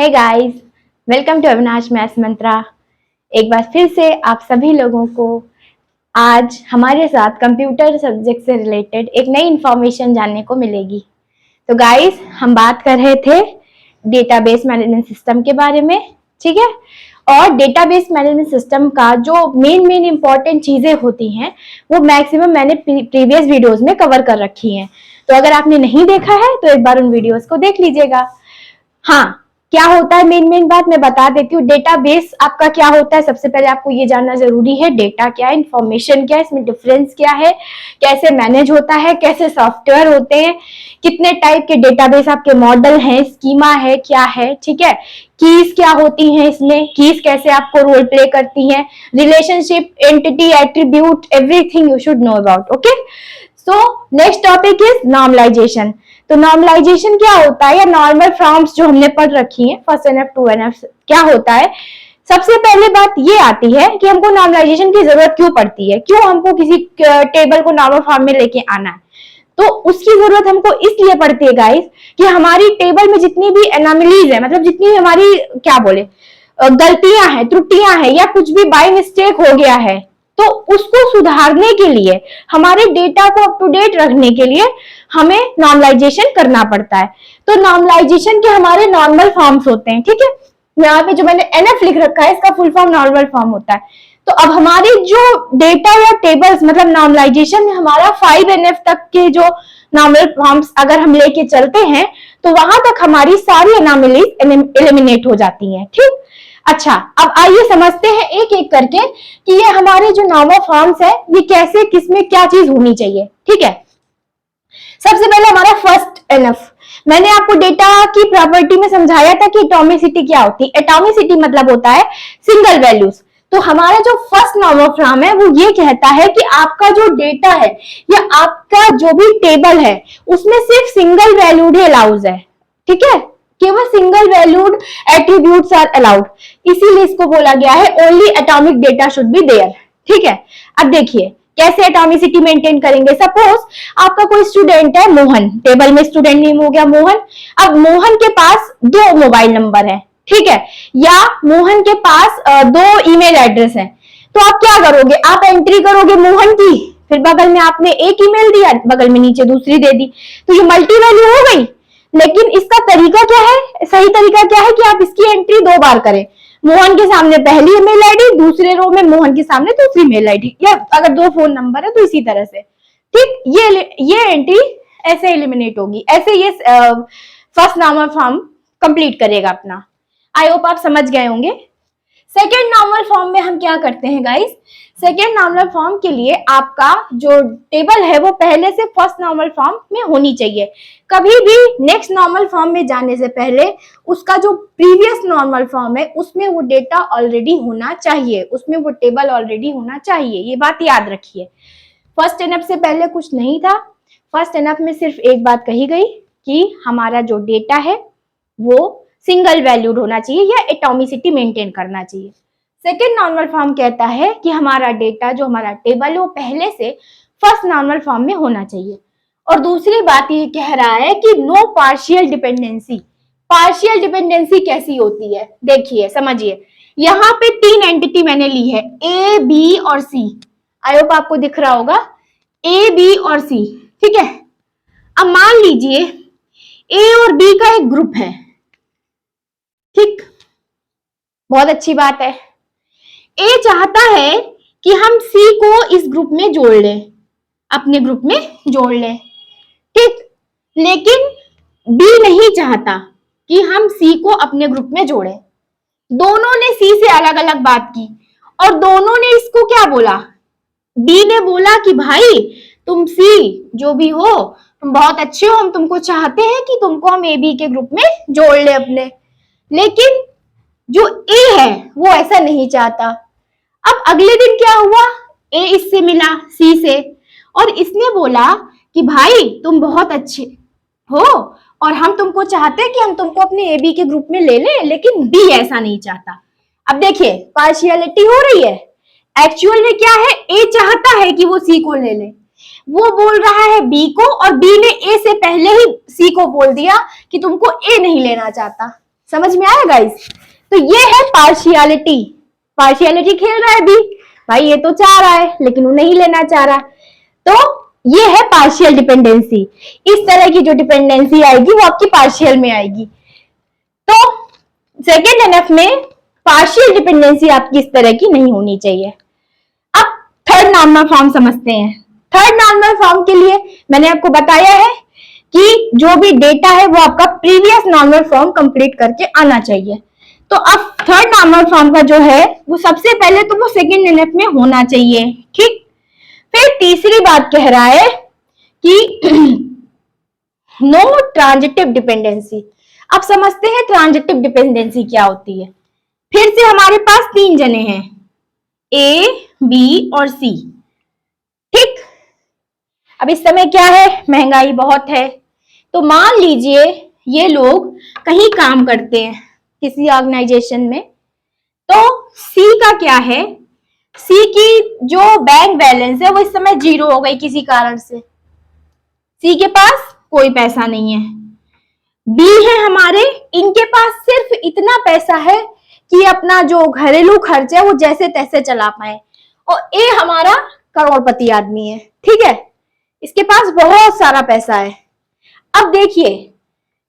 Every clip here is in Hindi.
Hey guys, welcome to Avinash maths Mantra. एक बार फिर से आप सभी लोगों को आज हमारे साथ कंप्यूटर सब्जेक्ट से रिलेटेड एक नई इंफॉर्मेशन जानने को मिलेगी। तो गाइस, हम बात कर रहे थे डेटाबेस मैनेजमेंट सिस्टम के बारे में, ठीक है। और डेटाबेस मैनेजमेंट सिस्टम का जो मेन इंपॉर्टेंट चीजें होती हैं वो मैक्सिमम मैंने प्रीवियस वीडियोस में कवर कर रखी हैं। तो अगर आपने नहीं देखा है तो एक बार उन वीडियोस को देख लीजिएगा। हाँ, क्या होता है मेन बात मैं बता देती हूँ। डेटाबेस आपका क्या होता है, सबसे पहले आपको ये जानना जरूरी है। डेटा क्या है, इंफॉर्मेशन क्या है, इसमें डिफरेंस क्या है, कैसे मैनेज होता है, कैसे सॉफ्टवेयर होते हैं, कितने टाइप के डेटाबेस आपके मॉडल हैं, स्कीमा है, क्या है, ठीक है। कीज क्या होती हैं, इसमें कीज कैसे आपको रोल प्ले करती हैं, relationship, entity, attribute, everything you should know about. Okay, so next topic is normalization. तो नॉर्मलाइजेशन क्या होता है, या नॉर्मल फॉर्म्स जो हमने पढ़ रखी हैं, फर्स्ट एनएफ, टू एनएफ, क्या होता है। सबसे पहले बात ये आती है कि हमको नॉर्मलाइजेशन की जरूरत क्यों पड़ती है, क्यों हमको किसी टेबल को नॉर्मल फॉर्म में लेके आना है। तो उसकी जरूरत हमको इसलिए पड़ती है गाइस कि हमारी टेबल में जितनी भी एनोमलीज है, मतलब जितनी हमारी क्या बोले गलतियां हैं, त्रुटियां हैं, या कुछ भी बाय मिस्टेक हो गया है, तो उसको सुधारने के लिए, हमारे डेटा को अप टू डेट रखने के लिए हमें नॉर्मलाइजेशन करना पड़ता है। तो नॉर्मलाइजेशन के हमारे नॉर्मल फॉर्म्स होते हैं, ठीक है। यहाँ पे जो मैंने एनएफ लिख रखा है, इसका फुल फॉर्म नॉर्मल फॉर्म होता है। तो अब हमारे जो डेटा या टेबल्स, मतलब नॉर्मलाइजेशन में हमारा 5NF तक के जो नॉर्मल फॉर्म्स अगर हम लेके चलते हैं तो वहां तक हमारी सारी एनोमलीज एलिमिनेट हो जाती हैं, ठीक। अच्छा, अब आइए समझते हैं एक एक करके कि ये हमारे जो नॉर्मल फॉर्म्स है ये कैसे, किसमें क्या चीज होनी चाहिए, ठीक है। सबसे पहले हमारा फर्स्ट एनएफ, मैंने आपको डेटा की प्रॉपर्टी में समझाया था कि एटॉमिसिटी क्या होती है। एटॉमिसिटी मतलब होता है सिंगल वैल्यूज। तो हमारा जो फर्स्ट नॉर्मल फॉर्म है वो ये कहता है कि आपका जो डेटा है या आपका जो भी टेबल है उसमें सिर्फ सिंगल वैल्यूड ही अलाउज है, ठीक है। केवल single valued attributes are allowed, इसीलिए इसको बोला गया है only atomic data should be there, ठीक है। अब देखिए कैसे एटॉमिसिटी मेंटेन करेंगे। सपोज आपका कोई स्टूडेंट है मोहन, टेबल में स्टूडेंट नेम हो गया मोहन। अब मोहन के पास 2 मोबाइल नंबर है, ठीक है, या मोहन के पास 2 ईमेल एड्रेस है। तो आप क्या करोगे, आप एंट्री करोगे मोहन की, फिर बगल में आपने एक ईमेल दिया, बगल में नीचे दूसरी दे दी, तो ये मल्टी वैल्यू हो गई। लेकिन इसका तरीका क्या है, सही तरीका क्या है कि आप इसकी एंट्री 2 बार करें। मोहन के सामने पहली मेल आईडी, दूसरे रो में मोहन के सामने दूसरी मेल आईडी, या अगर 2 फोन नंबर है तो इसी तरह से, ठीक। ये एंट्री ऐसे एलिमिनेट होगी, ऐसे ये फर्स्ट नॉर्मल फॉर्म कंप्लीट करेगा अपना। आई होप आप समझ गए होंगे। सेकेंड नॉर्मल फॉर्म में हम क्या करते हैं गाइस, सेकेंड नॉर्मल फॉर्म के लिए आपका जो टेबल है वो पहले से फर्स्ट नॉर्मल फॉर्म में होनी चाहिए। कभी भी नेक्स्ट नॉर्मल फॉर्म में जाने से पहले उसका जो प्रीवियस नॉर्मल फॉर्म है उसमें वो डेटा ऑलरेडी होना चाहिए, उसमें वो टेबल ऑलरेडी होना चाहिए, ये बात याद रखिए। फर्स्ट एनएफ से पहले कुछ नहीं था। फर्स्ट एनएफ में सिर्फ एक बात कही गई कि हमारा जो डेटा है वो सिंगल वैल्यूड होना चाहिए या एटॉमिसिटी मेंटेन करना चाहिए। सेकेंड नॉर्मल फॉर्म कहता है कि हमारा डेटा, जो हमारा टेबल है वो पहले से फर्स्ट नॉर्मल फॉर्म में होना चाहिए। और दूसरी बात ये कह रहा है कि no partial dependency. Partial dependency कैसी होती है, देखिए समझिए। यहाँ पे 3 एंटिटी मैंने ली है, ए, बी और सी। आई होप आपको दिख रहा होगा, ए, बी और सी, ठीक है। अब मान लीजिए ए और बी का एक ग्रुप है, ठीक, बहुत अच्छी बात है। ए चाहता है कि हम सी को इस ग्रुप में जोड़ लें, अपने ग्रुप में जोड़ लें, ठीक। लेकिन बी नहीं चाहता कि हम सी को अपने ग्रुप में जोड़ें। दोनों ने सी से अलग अलग बात की और दोनों ने इसको क्या बोला, बी ने बोला कि भाई तुम सी जो भी हो तुम बहुत अच्छे हो, हम तुमको चाहते हैं कि तुमको हम ए बी के ग्रुप में जोड़ ले अपने। लेकिन जो ए है वो ऐसा नहीं चाहता। अब अगले दिन क्या हुआ, ए इससे मिला सी से और इसने बोला कि भाई तुम बहुत अच्छे हो और हम तुमको चाहते हैं कि हम तुमको अपने ए बी के ग्रुप में ले लें, लेकिन बी ऐसा नहीं चाहता। अब देखिए पार्शियलिटी हो रही है। एक्चुअल में क्या है, ए चाहता है कि वो सी को ले ले, वो बोल रहा है बी को, और बी ने ए से पहले ही सी को बोल दिया कि तुमको ए नहीं लेना चाहता। समझ में आया गाइस? तो ये है पार्शियलिटी। पार्शियलिटी खेल रहा है बी, भाई ये तो चाह रहा है लेकिन वो नहीं लेना चाह रहा, तो ये है पार्शियल डिपेंडेंसी। इस तरह की जो डिपेंडेंसी आएगी वो आपकी पार्शियल में आएगी। तो सेकेंड एनएफ में पार्शियल डिपेंडेंसी आपकी इस तरह की नहीं होनी चाहिए। अब थर्ड नॉर्मल फॉर्म समझते हैं। थर्ड नॉर्मल फॉर्म के लिए मैंने आपको बताया है कि जो भी डेटा है वो आपका प्रीवियस नॉर्मल फॉर्म कंप्लीट करके आना चाहिए। तो अब थर्ड नॉर्मल फॉर्म का जो है वो सबसे पहले तो वो सेकेंड एनएफ में होना चाहिए, ठीक। फिर तीसरी बात कह रहा है कि नो ट्रांजिटिव डिपेंडेंसी। अब समझते हैं ट्रांजिटिव डिपेंडेंसी क्या होती है। फिर से हमारे पास तीन जने हैं, ए, बी और सी, ठीक। अब इस समय क्या है, महंगाई बहुत है, तो मान लीजिए ये लोग कहीं काम करते हैं किसी ऑर्गेनाइजेशन में। तो सी का क्या है, सी की जो बैंक बैलेंस है वो इस समय 0 हो गई किसी कारण से, सी के पास कोई पैसा नहीं है। बी है हमारे, इनके पास सिर्फ इतना पैसा है कि अपना जो घरेलू खर्च है वो जैसे तैसे चला पाए। और ए हमारा करोड़पति आदमी है, ठीक है, इसके पास बहुत सारा पैसा है। अब देखिए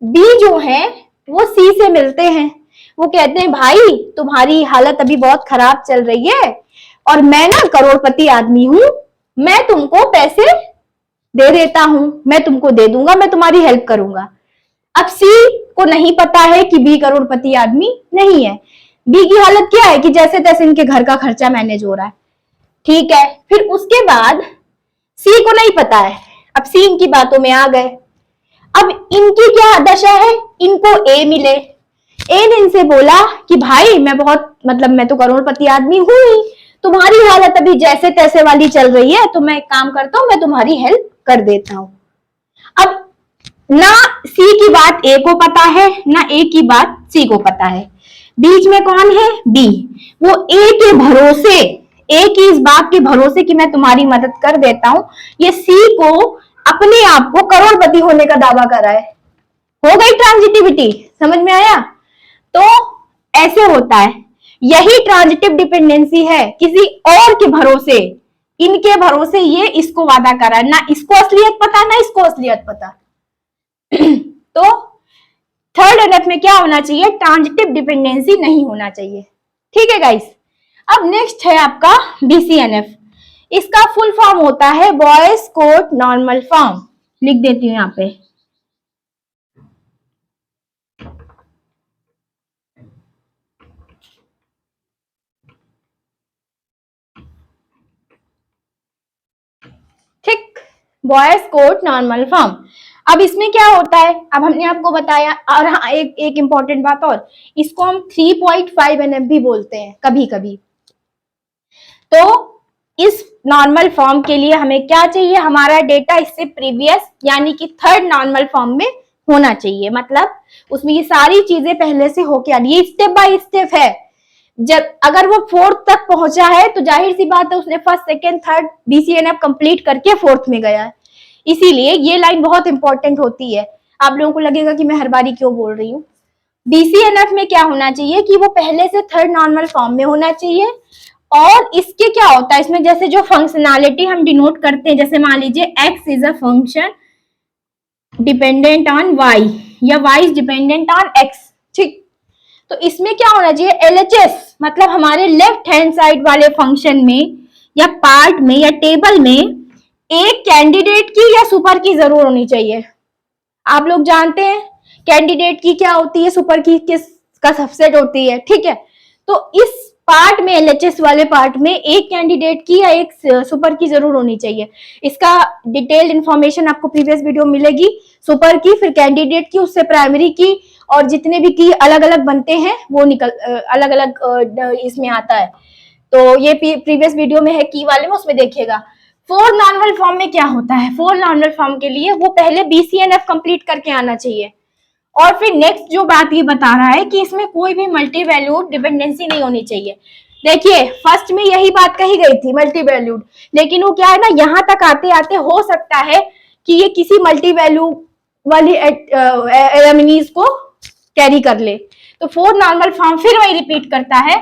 बी जो है वो सी से मिलते हैं, वो कहते हैं भाई तुम्हारी हालत अभी बहुत खराब चल रही है और मैं ना करोड़पति आदमी हूं, मैं तुमको पैसे दे देता हूं, मैं तुमको दे दूंगा, मैं तुम्हारी हेल्प करूंगा। अब सी को नहीं पता है कि बी करोड़पति आदमी नहीं है, बी की हालत क्या है कि जैसे तैसे इनके घर का खर्चा मैनेज हो रहा है, ठीक है। फिर उसके बाद सी को नहीं पता है, अब सी इनकी बातों में आ गए। अब इनकी क्या दशा है, इनको ए मिले, ए ने इनसे बोला कि भाई मैं बहुत मैं तो करोड़पति आदमी हूं ही, तुम्हारी हालत अभी जैसे तैसे वाली चल रही है, तो मैं एक काम करता हूं, मैं तुम्हारी हेल्प कर देता हूं। अब ना सी की बात ए को पता है, ना ए की बात सी को पता है, बीच में कौन है, बी। वो ए के भरोसे, ए की इस बात के भरोसे कि मैं तुम्हारी मदद कर देता हूं, ये सी को अपने आप को करोड़पति होने का दावा कर रहा है। हो गई ट्रांजिटिविटी, समझ में आया? तो ऐसे होता है, यही ट्रांजिटिव डिपेंडेंसी है, किसी और के भरोसे, इनके भरोसे ये इसको वादा कर रहा है, ना इसको असलियत पता ना इसको असलियत पता। तो थर्ड एनएफ में क्या होना चाहिए, ट्रांजिटिव डिपेंडेंसी नहीं होना चाहिए, ठीक है गाइस। अब नेक्स्ट है आपका बीसीएनएफ। इसका फुल फॉर्म होता है बॉयज कोड नॉर्मल फॉर्म, लिख देती हूं यहां पे। ठीक, बॉयज कोड नॉर्मल फॉर्म। अब इसमें क्या होता है, अब हमने आपको बताया, और हाँ एक इंपॉर्टेंट बात और, इसको हम 3.5 एनएफ भी बोलते हैं कभी कभी। तो इस नॉर्मल फॉर्म के लिए हमें क्या चाहिए, हमारा डेटा इससे प्रीवियस यानी कि थर्ड नॉर्मल फॉर्म में होना चाहिए, मतलब उसमें ये सारी चीजें पहले से होके आ रही है, स्टेप बाय स्टेप है। जब अगर वो फोर्थ तक पहुंचा है तो जाहिर सी बात है उसने first second third BCNF complete करके फोर्थ में गया है, इसीलिए ये लाइन बहुत इंपॉर्टेंट होती है। आप लोगों को लगेगा कि मैं हर बारी क्यों बोल रही हूँ। बीसीएनएफ में क्या होना चाहिए कि वो पहले से थर्ड नॉर्मल फॉर्म में होना चाहिए, और इसके क्या होता है, इसमें जैसे जो फंक्शनैलिटी हम डिनोट करते हैं, जैसे मान लीजिए x is a function dependent on y या y is dependent on x, ठीक। तो इसमें क्या होना चाहिए, LHS, मतलब हमारे लेफ्ट हैंड साइड वाले फंक्शन में या पार्ट में या टेबल में एक कैंडिडेट की या सुपर की जरूर होनी चाहिए। आप लोग जानते हैं कैंडिडेट की क्या होती है, सुपर की किस का सबसेट होती है, ठीक है। तो इस पार्ट में, एलएचएस वाले पार्ट में एक कैंडिडेट की या एक सुपर की जरूर होनी चाहिए। इसका डिटेल्ड इंफॉर्मेशन आपको प्रीवियस वीडियो मिलेगी, सुपर की, फिर कैंडिडेट की, उससे प्राइमरी की, और जितने भी की अलग अलग बनते हैं वो अलग अलग इसमें आता है। तो ये प्रीवियस वीडियो में है की वाले में, उसमें देखिएगा। फोर नॉर्मल फॉर्म में क्या होता है, फोर नॉर्मल फॉर्म के लिए वो पहले बीसीएनएफ कंप्लीट करके आना चाहिए, और फिर नेक्स्ट जो बात ये बता रहा है कि इसमें कोई भी मल्टी वैल्यूड डिपेंडेंसी नहीं होनी चाहिए। देखिए फर्स्ट में यही बात कही गई थी, मल्टी वैल्यूड, लेकिन वो क्या है ना, यहाँ तक आते आते हो सकता है कि ये किसी मल्टी वैल्यू वाली एमिनीज को कैरी कर ले। तो फोर्थ नॉर्मल फॉर्म फिर वही रिपीट करता है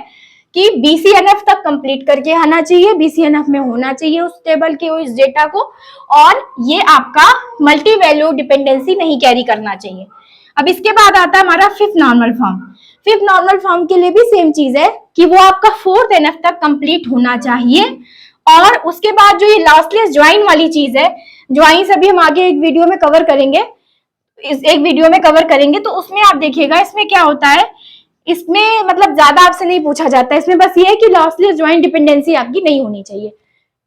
कि BCNF तक कंप्लीट करके आना चाहिए, BCNF में होना चाहिए उस टेबल के उस डेटा को, और ये आपका मल्टी वैल्यू डिपेंडेंसी नहीं कैरी करना चाहिए। अब इसके बाद आता है हमारा fifth normal form. Fifth normal form के लिए भी सेम चीज है कि वो आपका फोर्थ NF तक कंप्लीट होना चाहिए। और उसके बाद जो ये लॉसलेस ज्वाइन वाली चीज है, ज्वाइन अभी हम आगे एक वीडियो में कवर करेंगे, तो उसमें आप देखिएगा इसमें क्या होता है। इसमें मतलब ज्यादा आपसे नहीं पूछा जाता है, इसमें बस ये है कि लॉसलेस ज्वाइन डिपेंडेंसी आपकी नहीं होनी चाहिए।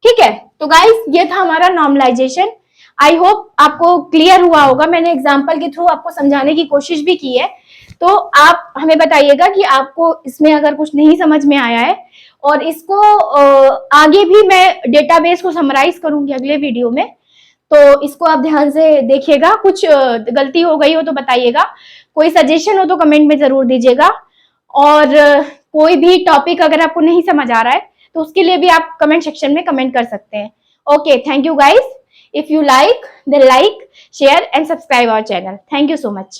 ठीक है, तो गाइस ये था हमारा नॉर्मलाइजेशन। आई होप आपको क्लियर हुआ होगा, मैंने एग्जांपल के थ्रू आपको समझाने की कोशिश भी की है। तो आप हमें बताइएगा कि आपको इसमें अगर कुछ नहीं समझ में आया है, और इसको आगे भी मैं डेटाबेस को समराइज करूंगी अगले वीडियो में, तो इसको आप ध्यान से देखिएगा। कुछ गलती हो गई हो तो बताइएगा, कोई सजेशन हो तो कमेंट में जरूर दीजिएगा, और कोई भी टॉपिक अगर आपको नहीं समझ आ रहा है तो उसके लिए भी आप कमेंट सेक्शन में कमेंट कर सकते हैं। Okay, thank you guys. If you like, then like, share and subscribe our channel. Thank you so much.